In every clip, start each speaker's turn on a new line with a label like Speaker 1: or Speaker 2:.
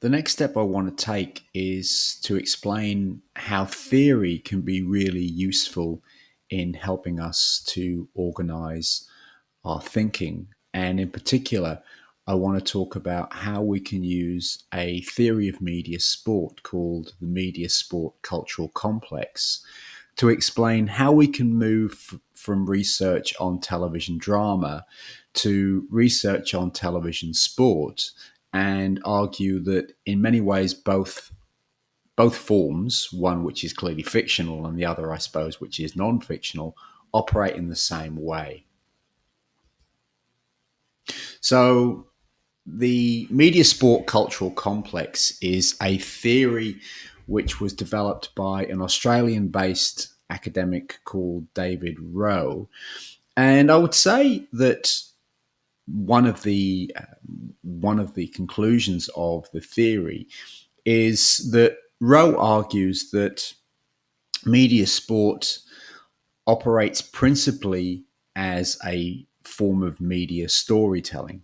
Speaker 1: The next step I want to take is to explain how theory can be really useful in helping us to organize our thinking. And in particular, I want to talk about how we can use a theory of media sport called the media sport cultural complex to explain how we can move from research on television drama to research on television sport and argue that in many ways both forms, one which is clearly fictional and the other, I suppose, which is non-fictional, operate in the same way. So the media sport cultural complex is a theory which was developed by an Australian based academic called David Rowe. And I would say that one of the one of the conclusions of the theory is that Rowe argues that media sport operates principally as a form of media storytelling.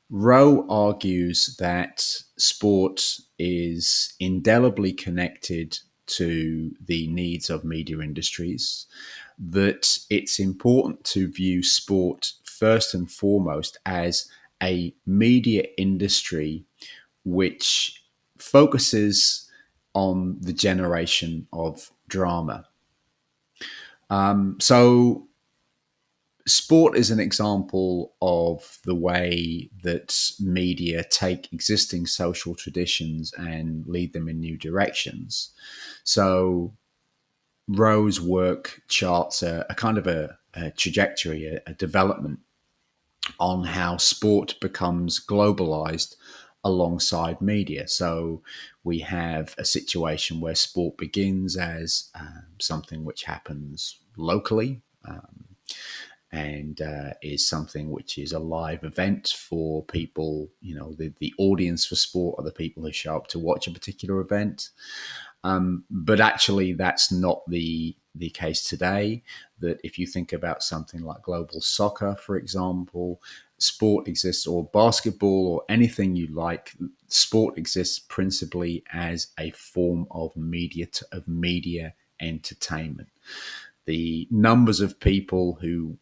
Speaker 1: Rowe argues that sport is indelibly connected to the needs of media industries, that it's important to view sport first and foremost as a media industry which focuses on the generation of drama. So sport is an example of the way that media take existing social traditions and lead them in new directions. So Rowe's work charts a kind of a trajectory, a development on how sport becomes globalized alongside media. So we have a situation where sport begins as something which happens locally, and is something which is a live event for people. You know, the audience for sport are the people who show up to watch a particular event. But actually, that's not the case today. That if you think about something like global soccer, for example, sport exists, or basketball, or anything you like. Sport exists principally as a form of media entertainment. The numbers of people who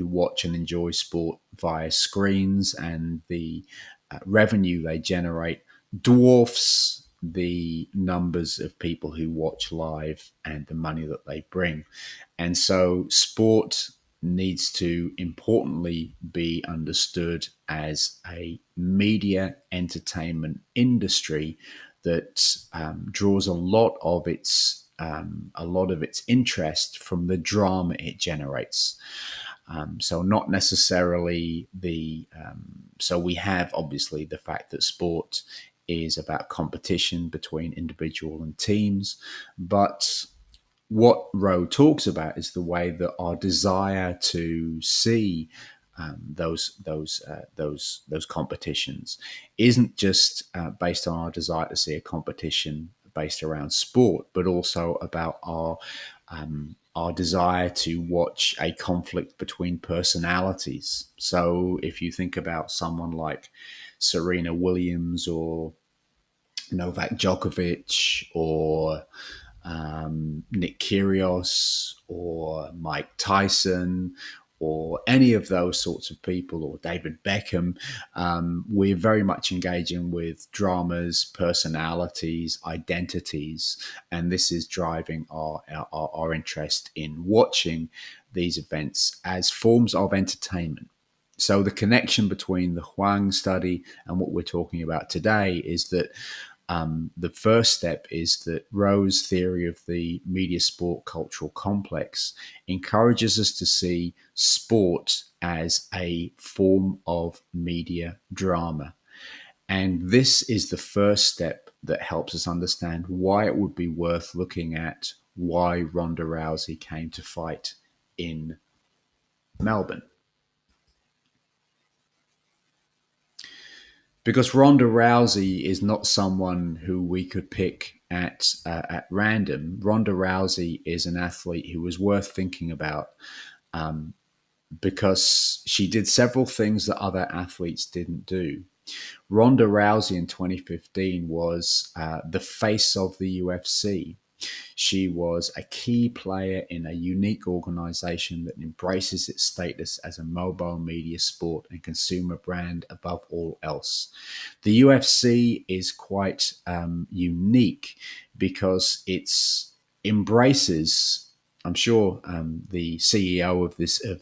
Speaker 1: watch and enjoy sport via screens and the revenue they generate dwarfs the numbers of people who watch live and the money that they bring. And so sport needs to importantly be understood as a media entertainment industry that draws a lot of its interest from the drama it generates. So not necessarily so we have obviously the fact that sport is about competition between individual and teams, but what Rowe talks about is the way that our desire to see those competitions isn't just based on our desire to see a competition based around sport, but also about our desire to watch a conflict between personalities. So if you think about someone like Serena Williams or Novak Djokovic or Nick Kyrgios or Mike Tyson or any of those sorts of people, or David Beckham, we're very much engaging with dramas, personalities, identities, and this is driving our interest in watching these events as forms of entertainment. So the connection between the Huang study and what we're talking about today is that the first step is that Rowe's theory of the media sport cultural complex encourages us to see sport as a form of media drama. And this is the first step that helps us understand why it would be worth looking at why Ronda Rousey came to fight in Melbourne. Because Ronda Rousey is not someone who we could pick at random. Ronda Rousey is an athlete who was worth thinking about, because she did several things that other athletes didn't do. Ronda Rousey in 2015 was the face of the UFC. She was a key player in a unique organization that embraces its status as a mobile media sport and consumer brand above all else. The UFC is quite unique because it's embraces. I'm sure the CEO of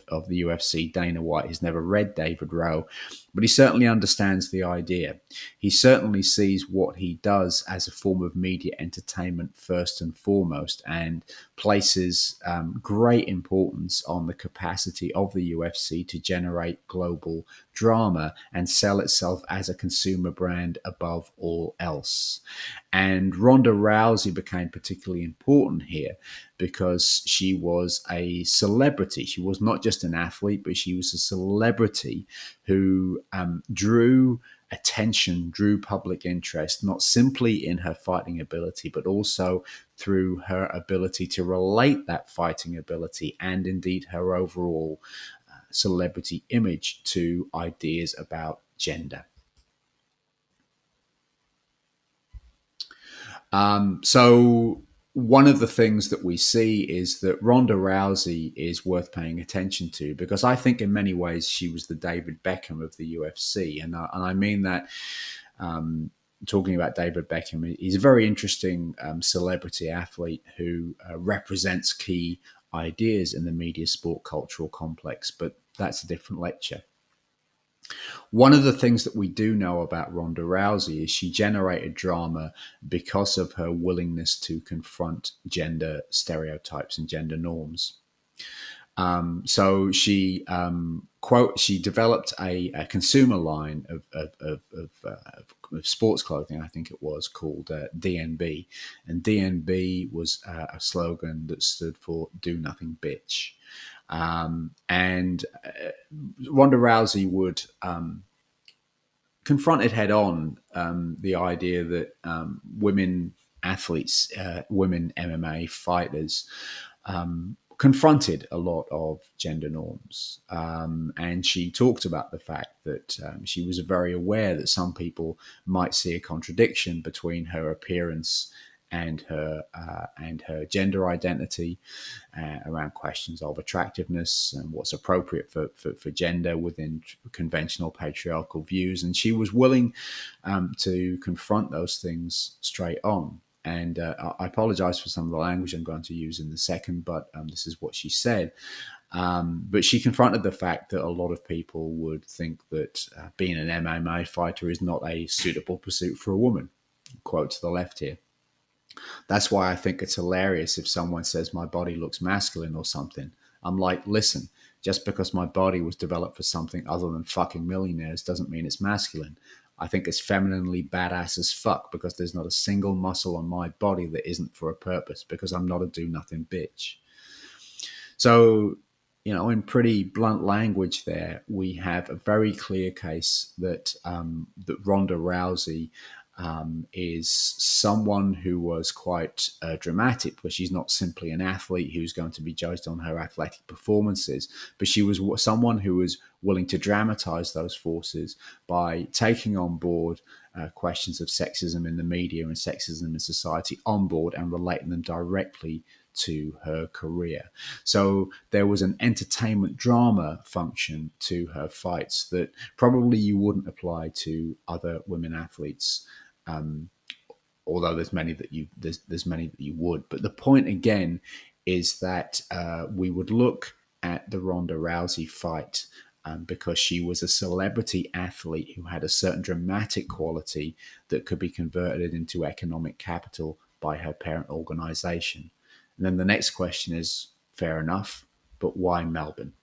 Speaker 1: of the UFC, Dana White, has never read David Rowe, but he certainly understands the idea. He certainly sees what he does as a form of media entertainment first and foremost, and places great importance on the capacity of the UFC to generate global drama and sell itself as a consumer brand above all else. And Ronda Rousey became particularly important here because she was a celebrity. She was not just an athlete, but she was a celebrity who drew attention, drew public interest, not simply in her fighting ability, but also through her ability to relate that fighting ability and indeed her overall celebrity image to ideas about gender. So one of the things that we see is that Ronda Rousey is worth paying attention to because I think in many ways she was the David Beckham of the UFC, and I mean that. Talking about David Beckham, he's a very interesting celebrity athlete who represents key ideas in the media sport cultural complex, but that's a different lecture. One of the things that we do know about Ronda Rousey is she generated drama because of her willingness to confront gender stereotypes and gender norms. So she developed a consumer line of sports clothing, I think it was called DNB, and DNB was a slogan that stood for "Do Nothing, Bitch." And Ronda Rousey would confronted head on the idea that women athletes, women MMA fighters, confronted a lot of gender norms. And she talked about the fact that she was very aware that some people might see a contradiction between her appearance and her gender identity around questions of attractiveness and what's appropriate for gender within conventional patriarchal views. And she was willing to confront those things straight on. And I apologize for some of the language I'm going to use in a second, but this is what she said. But she confronted the fact that a lot of people would think that being an MMA fighter is not a suitable pursuit for a woman. Quote to the left here. That's why I think it's hilarious if someone says my body looks masculine or something. I'm like, listen, just because my body was developed for something other than fucking millionaires doesn't mean it's masculine. I think it's femininely badass as fuck because there's not a single muscle on my body that isn't for a purpose because I'm not a do nothing bitch. So, in pretty blunt language there, we have a very clear case that that Ronda Rousey is someone who was quite dramatic because she's not simply an athlete who's going to be judged on her athletic performances, but she was someone who was willing to dramatize those forces by taking on board questions of sexism in the media and sexism in society on board and relating them directly to her career. So there was an entertainment drama function to her fights that probably you wouldn't apply to other women athletes. Although there's many that there's many that you would. But the point again is that we would look at the Ronda Rousey fight because she was a celebrity athlete who had a certain dramatic quality that could be converted into economic capital by her parent organization. And then the next question is, fair enough, but why Melbourne?